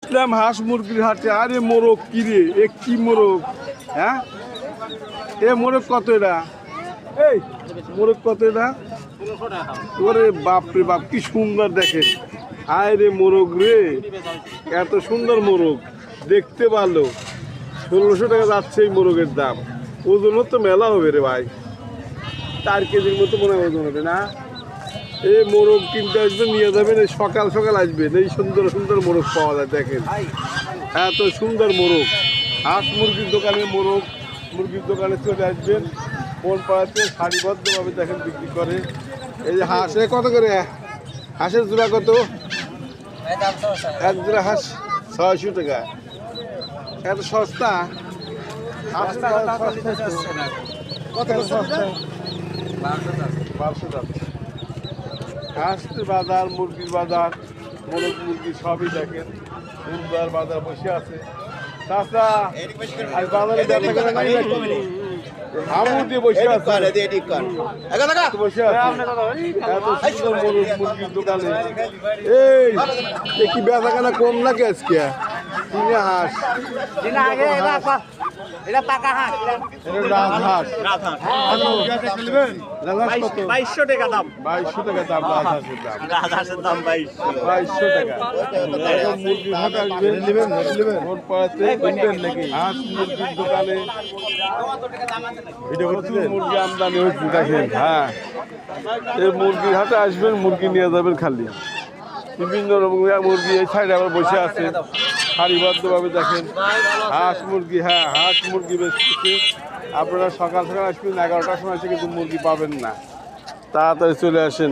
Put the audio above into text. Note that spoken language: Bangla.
আসলাম হাঁস মুরগির হাটে। আরে মোরগ কি রে, কি মোরগ? হ্যাঁ, এ মোরগ কত এটা? এই মোরগ কত এটা? ওরে বাপ রে বাপ, কি সুন্দর দেখেন। আয় রে মোরগ রে, এত সুন্দর মোরগ, দেখতে ভালো। 1600 টাকা যাচ্ছে এই মোরগের দাম। ওজনও তো মেলা হবে রে ভাই, 4 কেজির মতো মনে হয় ওজন হবে না? এই মোরগ কিনতে আসবেন, নিয়ে যাবেন, এই সকাল সকাল আসবেন। এই সুন্দর সুন্দর মোরগ পাওয়া যায় দেখেন, এত সুন্দর মোরগ। হাঁস মুরগির দোকানে মোরগ, মুরগির দোকানে চলে আসবেন। কোন পাড়াতে সারিবদ্ধভাবে দেখেন বিক্রি করে। এই যে হাঁস, এ কত করে হাঁসের জোড়া? কত? এক জোড়া হাঁস 600 টাকা। এত সস্তা? কত সস্তা? 1200 টাকা। হাঁসের বাজার, মুরগির বাজার, মোরগ মুরগি সবই দেখেন। বুধবার বাজার বসে আছে। চাচা আর বাজারে ব্যবসা করে নাই নাকি? আমু দিয়ে বসে আছে, বসে আছে। এত সুন্দর মোরগ মুরগির দোকানে। এই কি বেচা কেনা কম নাকি আজকে? কিনে হাঁস, এটা পাকা হাঁস, এটা রাজহাঁস। রাজহাঁস কত? 2200 টাকা দাম। 2200 টাকা দাম রাজহাঁসের দাম। রাজহাঁসের দাম 2200 টাকা। এখন মুরগির হাট আসবে, কোন পাড়াতে নাকি হাঁস মুরগির দোকানে প্রচুর মুরগি আমদানি হচ্ছে দেখেন। হ্যাঁ, এই মুরগির হাটে আসবেন, মুরগি নিয়ে যাবেন খালি। বিভিন্ন রকমের মুরগি এই সাইডে আবার বসে আছে সারিবদ্ধভাবে দেখেন। হাঁস মুরগি, হ্যাঁ হাঁস মুরগি বেচতেছে। আপনারা সকাল সকাল আসবেন, 11টার সময় এসে কিন্তু মুরগি পাবেন না, তাড়াতাড়ি চলে আসেন।